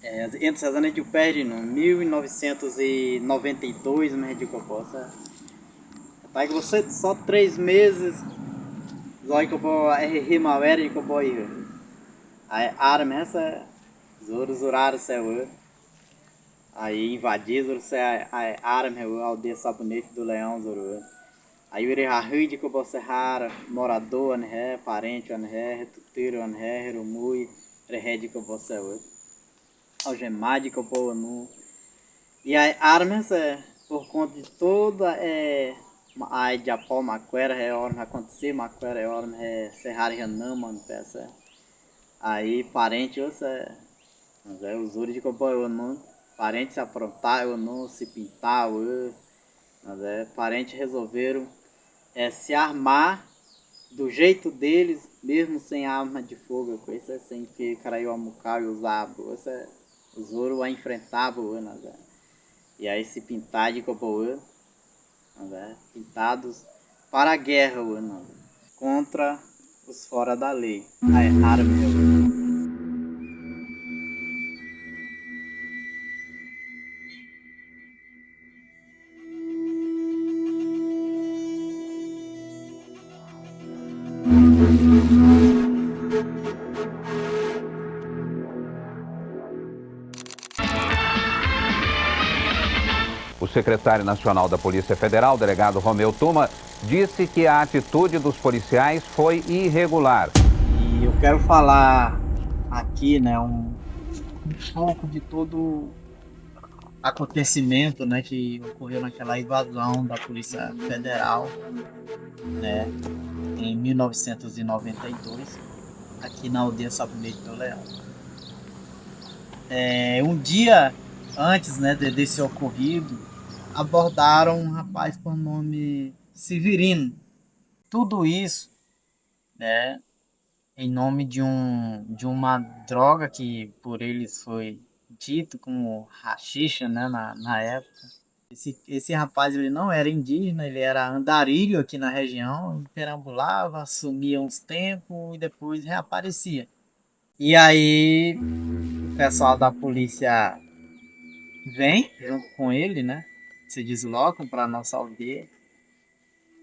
Entre essas anos a gente perde no 1992, mas de que eu possa. Tá que você só 3 meses, só que eu vou primavera e que eu vou ir. Aí arma essa, zorar céu. Aí invadir você arma a aldeia Sabonete do Leão Zoro. Aí ele arride que você rara, morador né, parente né, tuteiro né, rumui, rede que você algemade que eu vou no. E aí armas por conta de toda a de apó maquera é hora acontecer maquera é hora serrar não mano peça aí parente você mas é os de que eu não parente se aprontar eu não se pintar eu mas parente resolveram se armar do jeito deles mesmo sem arma de fogo com isso sem que caraiu a mucar e usava você os ouro a enfrentava mas e aí se pintar de copoa pintados para a guerra contra os fora da lei. A arma. O secretário nacional da Polícia Federal, delegado Romeu Tuma, disse que a atitude dos policiais foi irregular. E eu quero falar aqui, né, um pouco de todo acontecimento, né, que ocorreu naquela invasão da Polícia Federal, né, em 1992, aqui na aldeia Sabonete do Leão. Um dia antes, né, desse ocorrido, abordaram um rapaz por nome Severino. Tudo isso, né, em nome de uma droga que por eles foi dito como rachixa, né, na época. Esse rapaz ele não era indígena, ele era andarilho aqui na região, perambulava, sumia uns tempos e depois reaparecia. E aí o pessoal da polícia vem junto com ele, né? Se deslocam para nossa aldeia.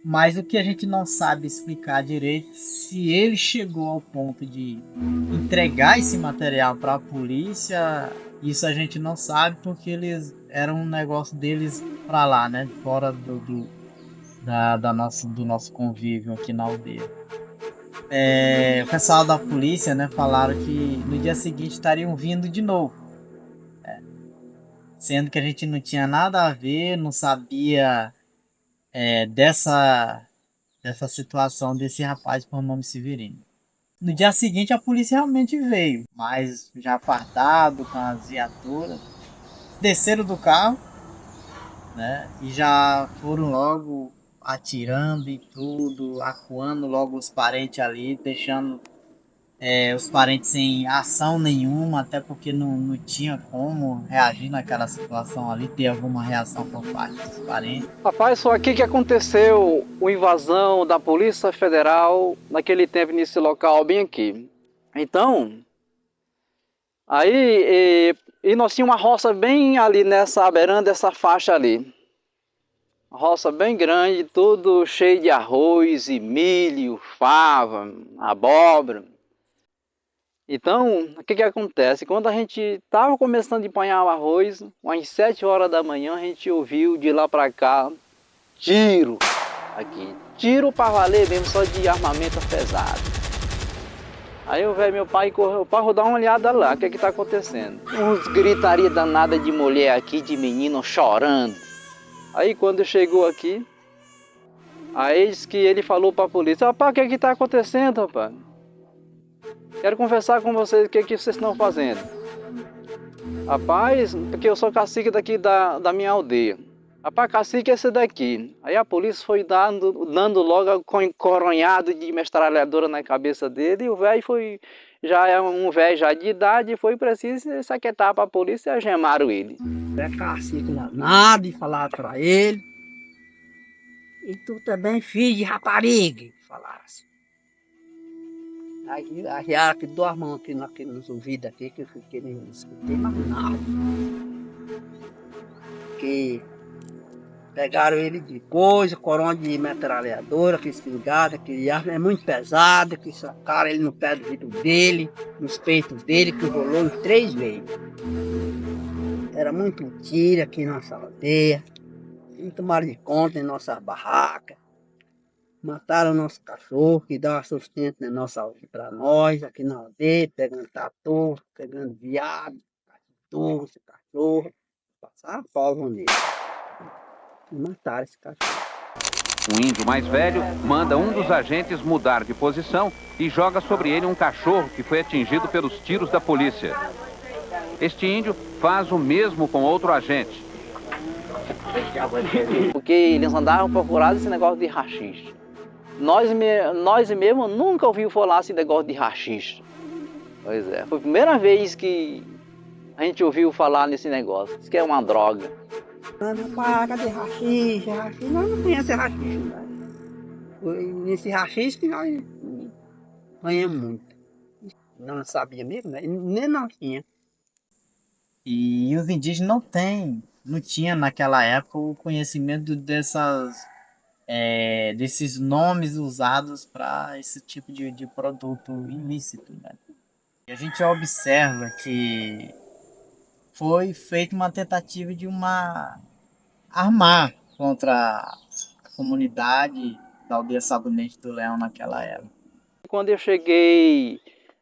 Mas o que a gente não sabe explicar direito se ele chegou ao ponto de entregar esse material para a polícia, isso a gente não sabe porque eles eram um negócio deles para lá, né? Fora do nosso convívio aqui na aldeia. O pessoal da polícia, né, falaram que no dia seguinte estariam vindo de novo, sendo que a gente não tinha nada a ver, não sabia dessa situação desse rapaz por nome Severino. No dia seguinte a polícia realmente veio, mas já fardado com as viaturas, desceram do carro, né? E já foram logo atirando e tudo, acuando logo os parentes ali, deixando os parentes sem ação nenhuma, até porque não tinha como reagir naquela situação ali, ter alguma reação por parte dos parentes. Rapaz, foi aqui que aconteceu a invasão da Polícia Federal naquele tempo nesse local bem aqui. Então, aí nós tínhamos uma roça bem ali nessa beirando dessa faixa ali. Uma roça bem grande, tudo cheio de arroz e milho, fava, abóbora. Então, o que acontece? Quando a gente estava começando a empanhar o arroz, umas 7 horas da manhã, a gente ouviu de lá para cá tiro aqui. Tiro para valer mesmo, só de armamento pesado. Aí eu vejo meu pai correu para dar uma olhada lá, o que está acontecendo? Uns gritaria danada de mulher aqui, de menino chorando. Aí quando chegou aqui, aí disse que ele falou para a polícia: rapaz, o que está acontecendo, rapaz? Quero conversar com vocês, o que vocês estão fazendo? Rapaz, porque eu sou cacique daqui da minha aldeia. Rapaz, cacique é esse daqui. Aí a polícia foi dando logo com encoronhado de metralhadora na cabeça dele. E o velho foi, já é um velho já de idade, foi preciso saquetar para a polícia e algemaram ele. É cacique nada e falar pra ele. E tu também filho de rapariga, falaram assim. Aí arriaram aqui 2 mãos aqui nos ouvidos aqui, que eu fiquei, não escutei mais nada. Que pegaram ele de coisa, corona de metralhadora, que espingarda, que arma é muito pesada, que sacaram ele no pé do vidro dele, nos peitos dele, que rolou em 3 vezes. Era muito tiro aqui na nossa aldeia, não tomaram de conta em nossas barracas. Mataram o nosso cachorro, que dava sustento na nossa, para nós, aqui na aldeia, pegando tatu, pegando viado, cachorro. Passaram pau nele. E mataram esse cachorro. Um índio mais velho manda um dos agentes mudar de posição e joga sobre ele um cachorro que foi atingido pelos tiros da polícia. Este índio faz o mesmo com outro agente. Porque eles andavam procurando esse negócio de haxixe. Nós mesmo nunca ouvimos falar esse negócio de haxixe. Pois é, foi a primeira vez que a gente ouviu falar nesse negócio. Isso que é uma droga. Cadê haxixe? Nós não conhecemos haxixe. Né? Foi nesse haxixe que nós ganhamos muito. Não sabia mesmo, né? Nem nós tinha. E os indígenas não tinham naquela época o conhecimento desses nomes usados para esse tipo de produto ilícito, né? E a gente observa que foi feita uma tentativa de armar contra a comunidade da aldeia Sabonete do Leão naquela época. Quando eu cheguei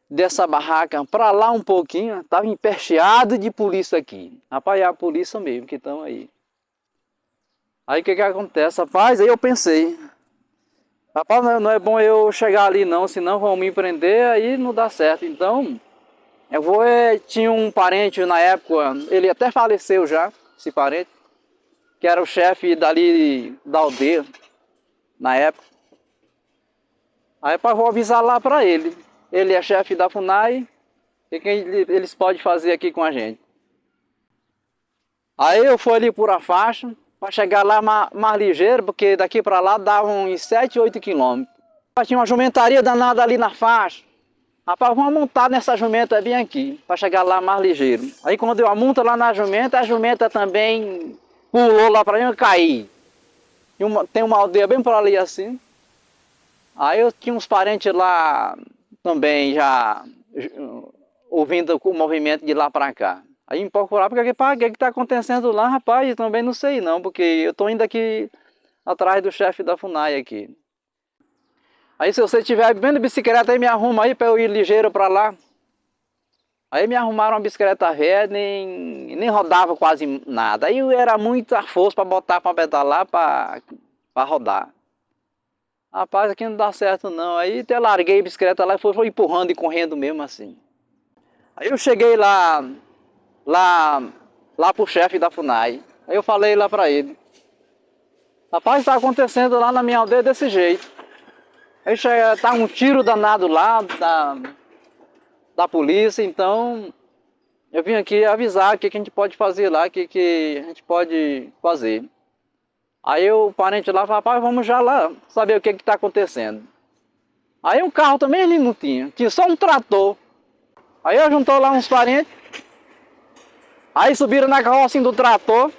dessa barraca para lá um pouquinho, estava empercheado de polícia aqui. Rapaz, é a polícia mesmo que estão aí. Aí o que acontece, rapaz? Aí eu pensei, rapaz, não é bom eu chegar ali não, senão vão me prender, aí não dá certo. Então, tinha um parente na época, ele até faleceu já, esse parente, que era o chefe dali da aldeia, na época. Aí eu vou avisar lá para ele. Ele é chefe da FUNAI, o que eles podem fazer aqui com a gente? Aí eu fui ali por a faixa, para chegar lá mais ligeiro, porque daqui para lá dava uns 7, 8 quilômetros. Tinha uma jumentaria danada ali na faixa. Rapaz, vamos montar nessa jumenta bem aqui, para chegar lá mais ligeiro. Aí quando deu a monta lá na jumenta, a jumenta também pulou lá para mim e caí. Tem uma aldeia bem por ali assim. Aí eu tinha uns parentes lá também já ouvindo o movimento de lá para cá. Aí me procuraram, porque o que está acontecendo lá, rapaz? Eu também não sei não, porque eu estou indo aqui atrás do chefe da FUNAI aqui. Aí se você estiver bem de bicicleta, aí me arruma aí para eu ir ligeiro para lá. Aí me arrumaram uma bicicleta velha, nem rodava quase nada. Aí era muita força para botar para pedalar, para rodar. Rapaz, aqui não dá certo não. Aí até larguei a bicicleta lá e foi empurrando e correndo mesmo assim. Aí eu cheguei lá pro chefe da FUNAI. Aí eu falei lá para ele. Rapaz, está acontecendo lá na minha aldeia desse jeito. Aí tá um tiro danado lá da polícia, então eu vim aqui avisar o que a gente pode fazer lá, o que a gente pode fazer. Aí o parente lá falou, rapaz, vamos já lá saber o que está acontecendo. Aí o carro também ele não tinha só um trator. Aí eu juntou lá uns parentes, aí subiram na carroça do trator,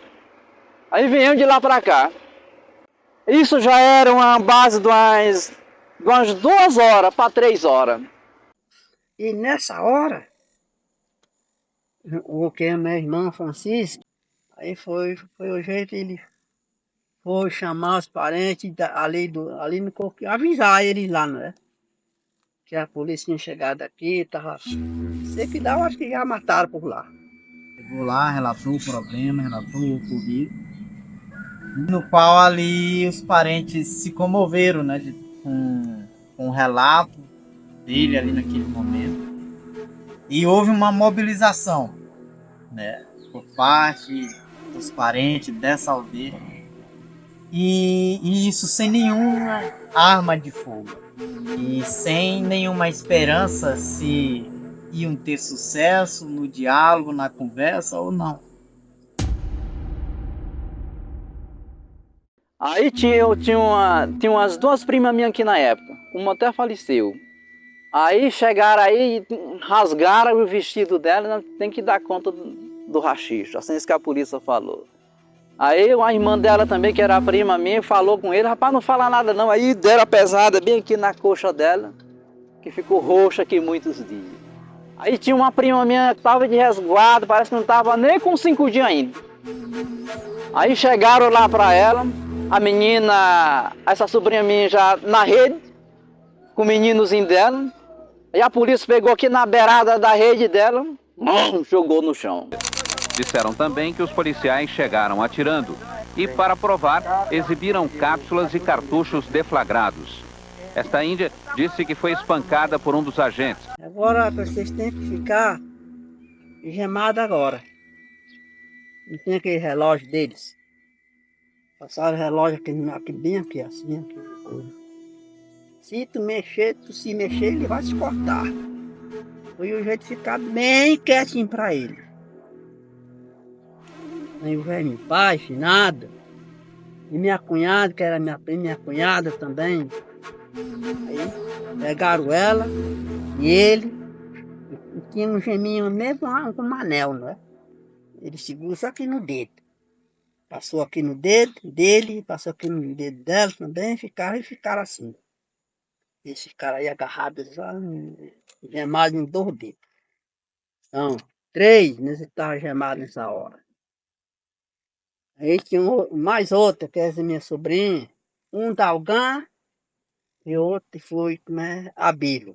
aí viemos de lá para cá. Isso já era uma base de umas 2 horas para 3 horas. E nessa hora, o que é meu irmão Francisco, aí foi o jeito ele foi chamar os parentes ali no coqueiro, avisar eles lá, né? Que a polícia tinha chegado aqui, tava. Sei que dá, eu acho que já mataram por lá. Chegou lá, relatou o problema, relatou o ocorrido. No qual ali os parentes se comoveram, né? Com o relato dele ali naquele momento. E houve uma mobilização, né? Por parte dos parentes dessa aldeia. E isso sem nenhuma arma de fogo. E sem nenhuma esperança se iam ter sucesso no diálogo, na conversa ou não. Aí tinha umas 2 primas minhas aqui na época. Uma até faleceu. Aí chegaram aí, rasgaram o vestido dela, né? Tem que dar conta do rachixe, assim isso que a polícia falou. Aí a irmã dela também, que era a prima minha, falou com ele, rapaz, não fala nada não. Aí deram a pesada bem aqui na coxa dela, que ficou roxa aqui muitos dias. Aí tinha uma prima minha que estava de resguardo, parece que não estava nem com 5 dias ainda. Aí chegaram lá para ela, a menina, essa sobrinha minha já na rede, com o meninozinho dela. Aí a polícia pegou aqui na beirada da rede dela, jogou no chão. Disseram também que os policiais chegaram atirando e, para provar, exibiram cápsulas e cartuchos deflagrados. Esta índia disse que foi espancada por um dos agentes. Agora vocês têm que ficar gemados agora. Não tem aquele relógio deles. Passaram o relógio aqui bem aqui, assim, aqui. Se tu se mexer, ele vai se cortar. Foi o jeito de ficar bem quietinho pra ele. Nem o velho pai, finado. E minha cunhada, que era minha cunhada também. Aí pegaram ela e ele. E tinha um geminho mesmo com um anel, não é? Ele segurou só aqui no dedo. Passou aqui no dedo dele, passou aqui no dedo dela também, ficaram assim. Eles ficaram aí agarrados só gemados em 2 dedos. Então, 3 nesse estavam gemados nessa hora. Aí tinha mais outra, que é essa minha sobrinha, um Dalgan e outro foi Abílio.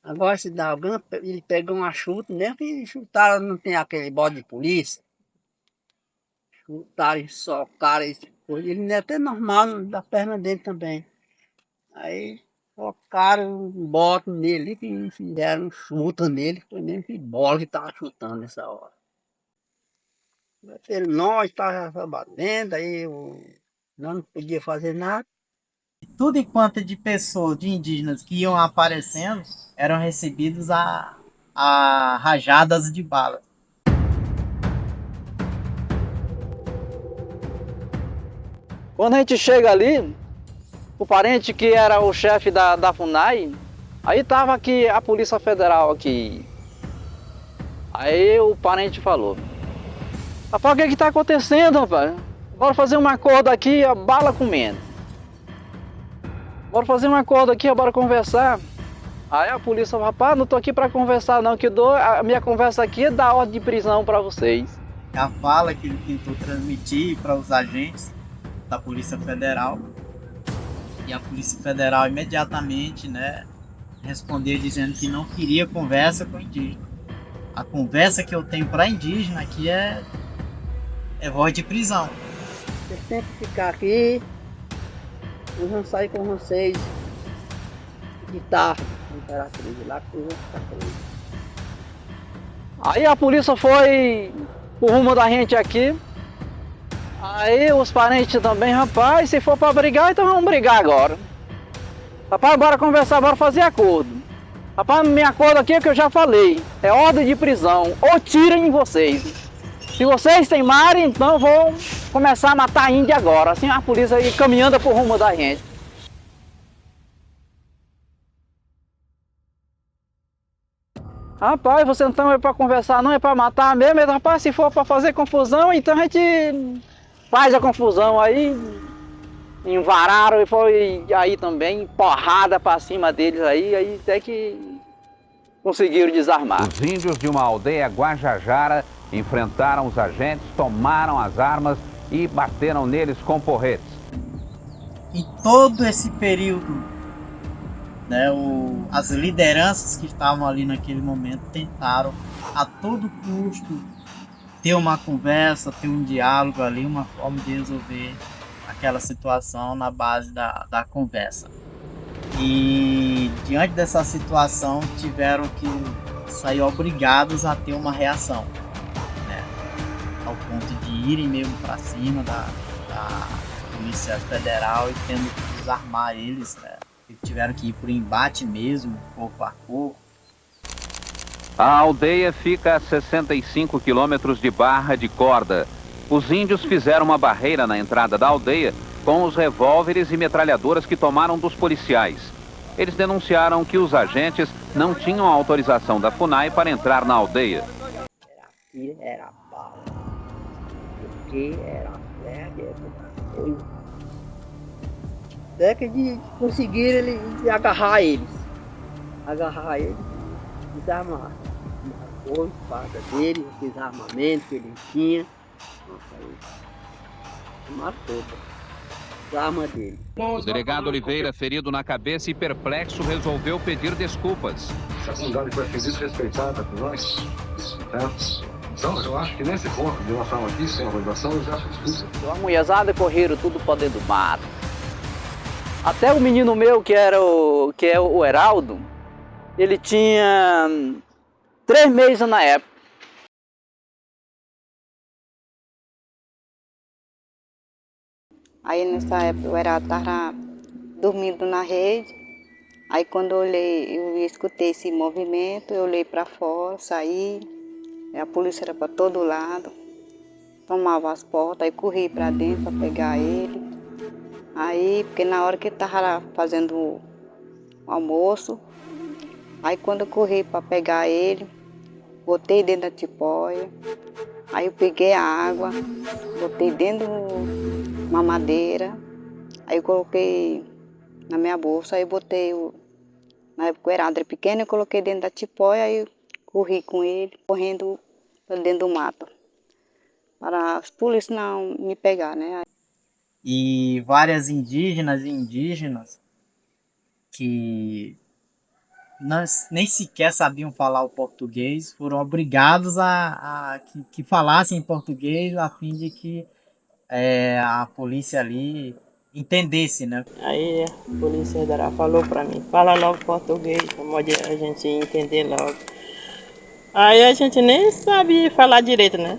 Agora esse Dalgan, ele pegou uma chuta, mesmo que chutaram, não tem aquele bode de polícia. Chutaram e socaram, ele não é até normal da perna dele também. Aí colocaram um bote nele, que fizeram um chuta nele, foi mesmo que bola que estava chutando nessa hora. Nós estávamos batendo, aí nós não podíamos fazer nada. Tudo enquanto de pessoas, de indígenas que iam aparecendo, eram recebidos a rajadas de bala. Quando a gente chega ali, o parente que era o chefe da FUNAI, aí tava aqui a Polícia Federal aqui. Aí o parente falou, rapaz, o que está acontecendo, rapaz? Bora fazer um acordo aqui, a bala comendo. Bora fazer um acordo aqui, bora conversar. Aí a polícia falou, rapaz, não tô aqui para conversar não, que a minha conversa aqui é dar ordem de prisão para vocês. A fala que ele tentou transmitir para os agentes da Polícia Federal. E a Polícia Federal imediatamente, respondeu dizendo que não queria conversa com indígena. A conversa que eu tenho para indígena aqui é voz de prisão. Vocês têm que ficar aqui, nós vamos sair com vocês de tarde, Imperatriz, lá que vocês vão ficar presos. Aí a polícia foi pro rumo da gente aqui. Aí os parentes também, rapaz, se for para brigar, então vamos brigar agora. Rapaz, bora conversar, bora fazer acordo. Rapaz, meu acordo aqui é o que eu já falei, é ordem de prisão, ou tirem vocês. Se vocês teimarem, então vou começar a matar índio agora. Assim a polícia aí caminhando pro rumo da gente. Rapaz, você então é para conversar, não é para matar mesmo? Rapaz, se for para fazer confusão, então a gente faz a confusão aí. Envararam e foi aí também, porrada para cima deles aí até que conseguiram desarmar. Os índios de uma aldeia Guajajara enfrentaram os agentes, tomaram as armas e bateram neles com porretes. Em todo esse período, as lideranças que estavam ali naquele momento tentaram a todo custo ter uma conversa, ter um diálogo ali, uma forma de resolver aquela situação na base da conversa. E diante dessa situação tiveram que sair obrigados a ter uma reação, ao ponto de irem mesmo para cima da Polícia Federal e tendo que desarmar eles, e tiveram que ir por embate mesmo, corpo a corpo. A aldeia fica a 65 quilômetros de barra de corda. Os índios fizeram uma barreira na entrada da aldeia com os revólveres e metralhadoras que tomaram dos policiais. Eles denunciaram que os agentes não tinham autorização da FUNAI para entrar na aldeia. Era tiro, era bala. Porque era flecha, foi. Até que de conseguir ele agarrar eles. Agarrar eles, desarmar. Marcou a espada dele, os armamentos que ele tinha. Nossa, aí matou as armas dele. O delegado Oliveira, ferido na cabeça e perplexo, resolveu pedir desculpas. A comunidade foi desrespeitada por nós, tá? Então, eu acho que nesse ponto, de uma forma aqui, sem organização, eu já acho difícil. A mulherzada correram tudo para dentro do mato. Até o menino meu, que é o Heraldo, ele tinha 3 meses na época. Aí nessa época o Heraldo estava dormindo na rede. Aí quando eu escutei esse movimento, eu olhei para fora, saí. A polícia era para todo lado. Tomava as portas, aí corri para dentro para pegar ele. Aí, porque na hora que ele estava fazendo o almoço, aí quando eu corri para pegar ele, botei dentro da tipóia, aí eu peguei a água, botei dentro de uma madeira, aí eu coloquei na minha bolsa, aí eu botei, na época o Heraldo era pequeno, eu coloquei dentro da tipóia, aí eu corri com ele, correndo para dentro do mato, para as polícias não me pegar, né? E várias indígenas e indígenas que nem sequer sabiam falar o português foram obrigados a que falassem português a fim de que a polícia ali entendesse, né? Aí a polícia federal falou pra mim, fala logo português, pra a gente entender logo. Aí a gente nem sabia falar direito, né?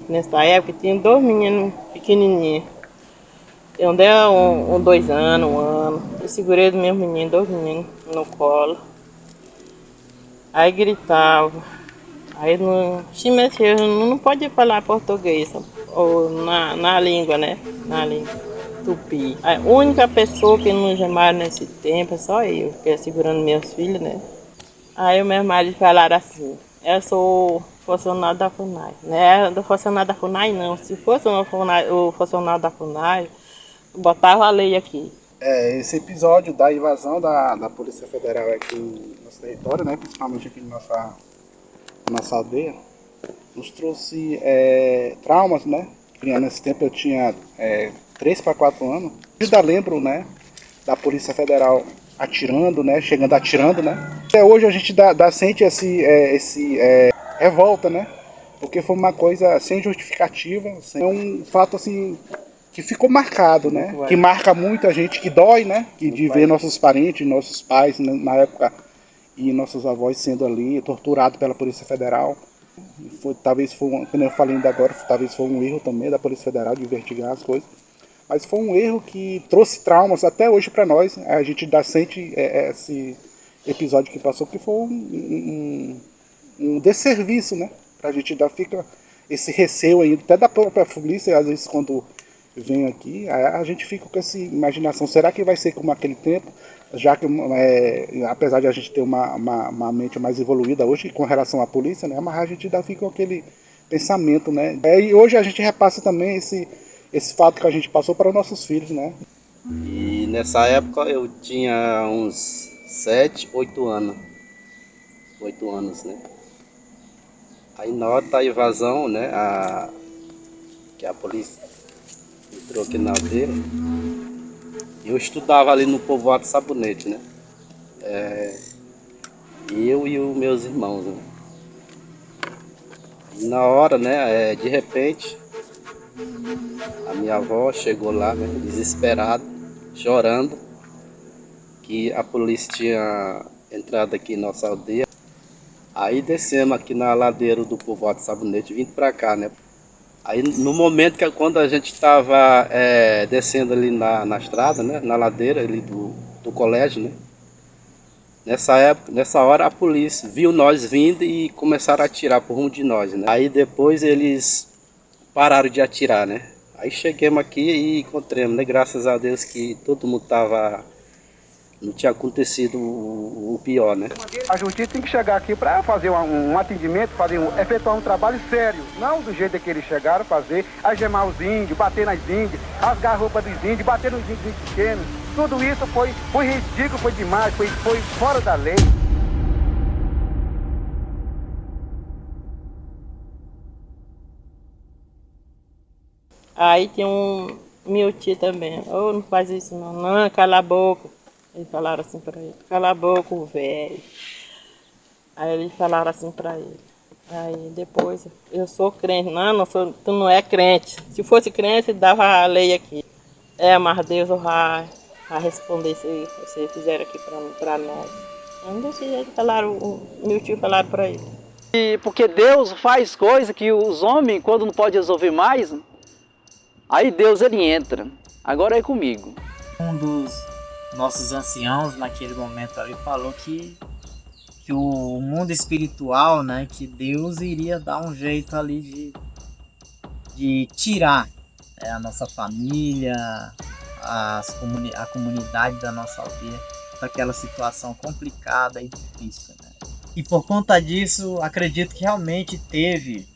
Nessa época tinha 2 meninos pequenininhos. Eu dei 2 anos, 1 ano. Eu segurei do meu menino, 2 meninos no colo. Aí gritava. Aí se mexeu, não pode falar português, ou na língua, né? Na língua tupi. A única pessoa que não chamaram nesse tempo é só eu, que é segurando meus filhos, né? Aí o meu marido falaram assim, eu sou funcionário da FUNAI. Não é do funcionário da FUNAI não. Se fosse o funcionário da FUNAI, botava a lei aqui. Esse episódio da invasão da Polícia Federal aqui no nosso território, né, principalmente aqui na nossa aldeia, nos trouxe traumas, né? Nesse tempo eu tinha 3 para 4 anos. Eu ainda lembro, né, da Polícia Federal atirando, né, chegando atirando, né. Até hoje a gente sente esse revolta, né, porque foi uma coisa sem justificativa, é um fato assim que ficou marcado, né? Que marca muito a gente, que dói, né? De ver nossos parentes, nossos pais, na época, e nossos avós sendo ali torturados pela Polícia Federal. Talvez foi, como eu falei ainda agora, talvez foi um erro também da Polícia Federal de investigar as coisas. Mas foi um erro que trouxe traumas até hoje para nós. A gente ainda sente esse episódio que passou, que foi um desserviço, né? A gente ainda fica esse receio ainda, até da própria polícia, às vezes quando vem aqui, a gente fica com essa imaginação, será que vai ser como aquele tempo, já que apesar de a gente ter uma mente mais evoluída hoje com relação à polícia, né, mas a gente ainda fica com aquele pensamento, né, e hoje a gente repassa também esse fato que a gente passou para os nossos filhos, né. E nessa época eu tinha uns 7, 8 anos, 8 anos, né, aí na hora da invasão, né, que a polícia entrou aqui na aldeia, eu estudava ali no povoado Sabonete, né? Eu e os meus irmãos, né? E na hora, né, de repente, a minha avó chegou lá, né, desesperada, chorando, que a polícia tinha entrado aqui em nossa aldeia. Aí descemos aqui na ladeira do povoado Sabonete, vindo pra cá, né? Aí no momento quando a gente estava descendo ali na estrada, né, na ladeira ali do colégio, né, nessa hora a polícia viu nós vindo e começaram a atirar por rumo de nós, né. Aí depois eles pararam de atirar, né. Aí chegamos aqui e encontramos, né, graças a Deus que todo mundo estava não tinha acontecido o pior, né? A justiça tem que chegar aqui para fazer um atendimento, efetuar um trabalho sério, não do jeito que eles chegaram a fazer, algemar os índios, bater nas índias, rasgar a roupa dos índios, bater nos índios pequenos. Tudo isso foi ridículo, foi demais, foi fora da lei. Aí tem meu tio também, não faz isso não, cala a boca. Eles falaram assim pra ele, cala a boca, velho. Aí eles falaram assim pra ele. Aí depois, eu sou crente. Não sou, tu não é crente. Se fosse crente, dava a lei aqui. Mas Deus vai responder se vocês fizeram aqui pra nós. Então, desse jeito meu tio falaram pra ele. E porque Deus faz coisa que os homens, quando não pode resolver mais, aí Deus ele entra. Agora é comigo. Um dos nossos anciãos naquele momento ali falou que o mundo espiritual, né, que Deus iria dar um jeito ali de tirar a nossa família, a comunidade da nossa aldeia daquela situação complicada e difícil, né? E por conta disso, acredito que realmente teve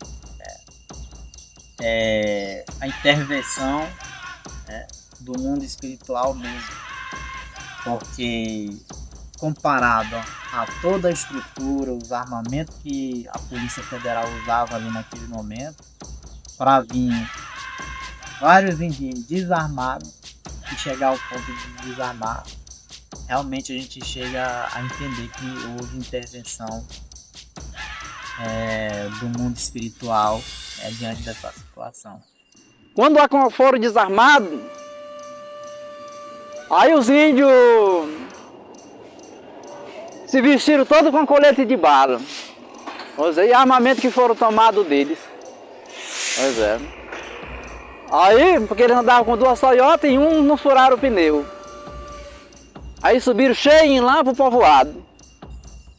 a intervenção do mundo espiritual mesmo. Porque comparado a toda a estrutura, os armamentos que a Polícia Federal usava ali naquele momento, para vir vários indígenas desarmados e chegar ao ponto de desarmar, realmente a gente chega a entender que houve intervenção do mundo espiritual diante dessa situação. Quando foram desarmados, aí os índios se vestiram todos com colete de bala. Pois é, e armamento que foram tomados deles. Pois é. Aí, porque eles andavam com 2 Toyotas e um não furaram o pneu. Aí subiram cheinho lá pro povoado.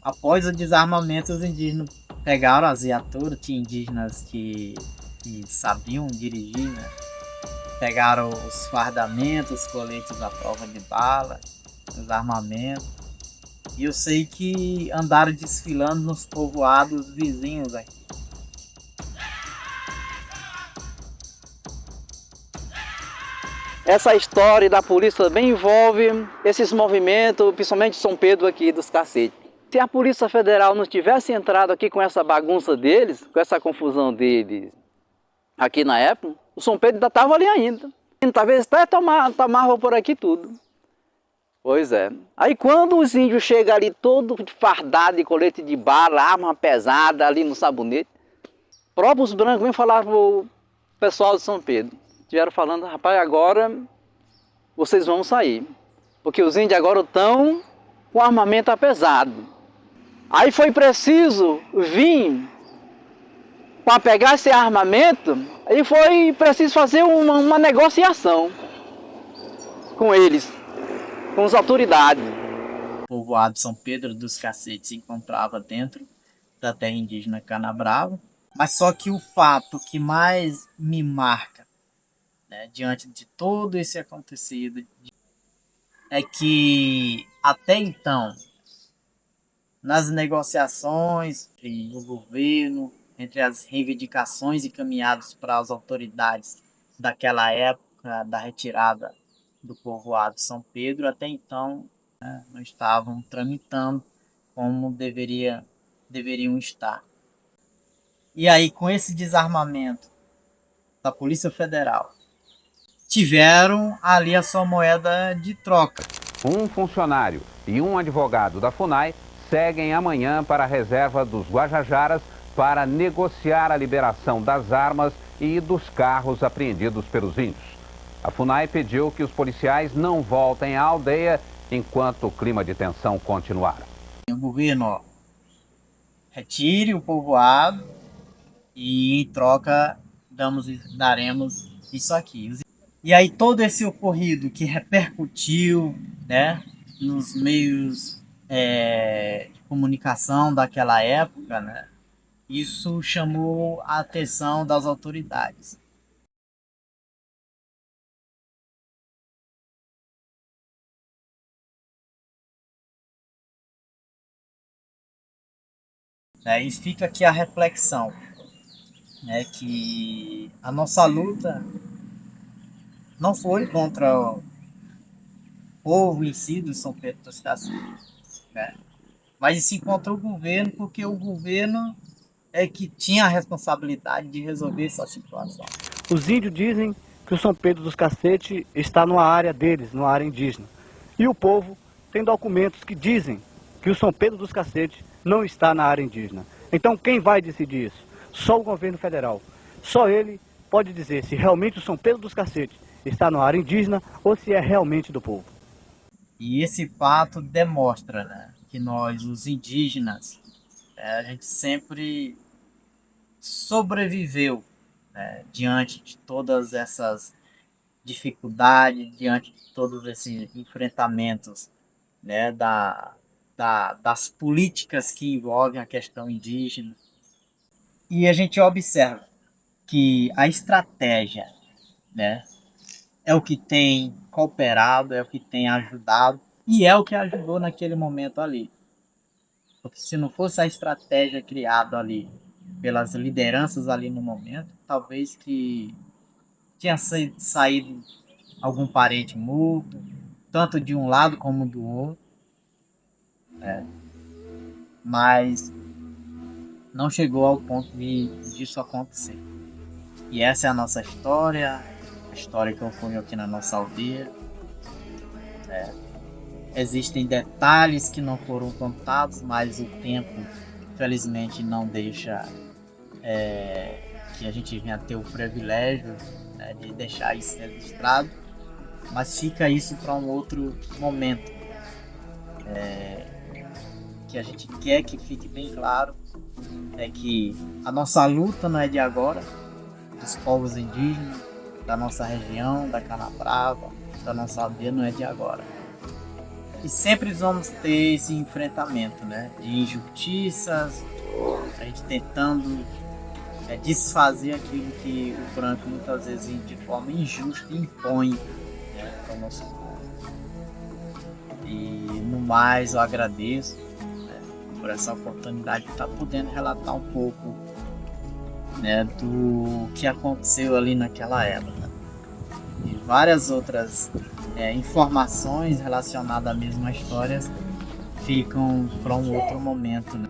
Após o desarmamento, os indígenas pegaram as viaturas, tinha indígenas que sabiam dirigir, né? Pegaram os fardamentos, os coletes à prova de bala, os armamentos. E eu sei que andaram desfilando nos povoados vizinhos aqui. Essa história da polícia também envolve esses movimentos, principalmente São Pedro aqui dos cacetes. Se a Polícia Federal não tivesse entrado aqui com essa bagunça deles, com essa confusão deles aqui na época, o São Pedro ainda estava ali ainda. Talvez até tomava por aqui tudo. Pois é. Aí quando os índios chegam ali todo fardado de colete de bala, arma pesada ali no sabonete, próprios brancos vêm falar pro pessoal de São Pedro. Estiveram falando, rapaz, agora vocês vão sair. Porque os índios agora estão com armamento pesado. Aí foi preciso vir para pegar esse armamento, aí foi preciso fazer uma negociação com eles, com as autoridades. O povoado São Pedro dos Cacetes se encontrava dentro da terra indígena Canabrava, mas só que o fato que mais me marca, né, diante de todo esse acontecido, é que até então, nas negociações do governo, entre as reivindicações encaminhadas para as autoridades daquela época da retirada do povoado São Pedro, até então não estavam tramitando como deveriam estar. E aí, com esse desarmamento da Polícia Federal, tiveram ali a sua moeda de troca. Um funcionário e um advogado da FUNAI seguem amanhã para a reserva dos Guajajaras para negociar a liberação das armas e dos carros apreendidos pelos índios. A FUNAI pediu que os policiais não voltem à aldeia enquanto o clima de tensão continuar. O governo retire o povoado e em troca daremos isso aqui. E aí todo esse ocorrido que repercutiu, né, nos meios de comunicação daquela época, né, isso chamou a atenção das autoridades. né? E fica aqui a reflexão, né, que a nossa luta não foi contra o povo em si do São Pedro dos Cacetes, né? Mas sim contra o governo, porque o governo é que tinha a responsabilidade de resolver essa situação. Os índios dizem que o São Pedro dos Cacetes está numa área deles, numa área indígena. E o povo tem documentos que dizem que o São Pedro dos Cacetes não está na área indígena. Então quem vai decidir isso? Só o governo federal. Só ele pode dizer se realmente o São Pedro dos Cacetes está na área indígena ou se é realmente do povo. E esse fato demonstra, né, que nós, os indígenas, a gente sempre sobreviveu, né, diante de todas essas dificuldades, diante de todos esses enfrentamentos, né, das políticas que envolvem a questão indígena. E a gente observa que a estratégia, né, é o que tem cooperado, é o que tem ajudado e é o que ajudou naquele momento ali. Porque se não fosse a estratégia criada ali pelas lideranças ali no momento, talvez que tinha saído algum parente morto, tanto de um lado como do outro, né? Mas não chegou ao ponto disso acontecer. E essa é a nossa história, a história que ocorreu aqui na nossa aldeia. Existem detalhes que não foram contados, mas o tempo, infelizmente, não deixa que a gente venha ter o privilégio, né, de deixar isso registrado, mas fica isso para um outro momento. Que a gente quer que fique bem claro é que a nossa luta não é de agora, dos povos indígenas, da nossa região, da Canabrava, da nossa aldeia, não é de agora. E sempre vamos ter esse enfrentamento, né, de injustiças, a gente tentando desfazer aquilo que o branco muitas vezes de forma injusta impõe, né, para o nosso povo. E no mais eu agradeço, né, por essa oportunidade de estar podendo relatar um pouco, né, do que aconteceu ali naquela época. E várias outras informações relacionadas à mesma história ficam para um outro momento, né?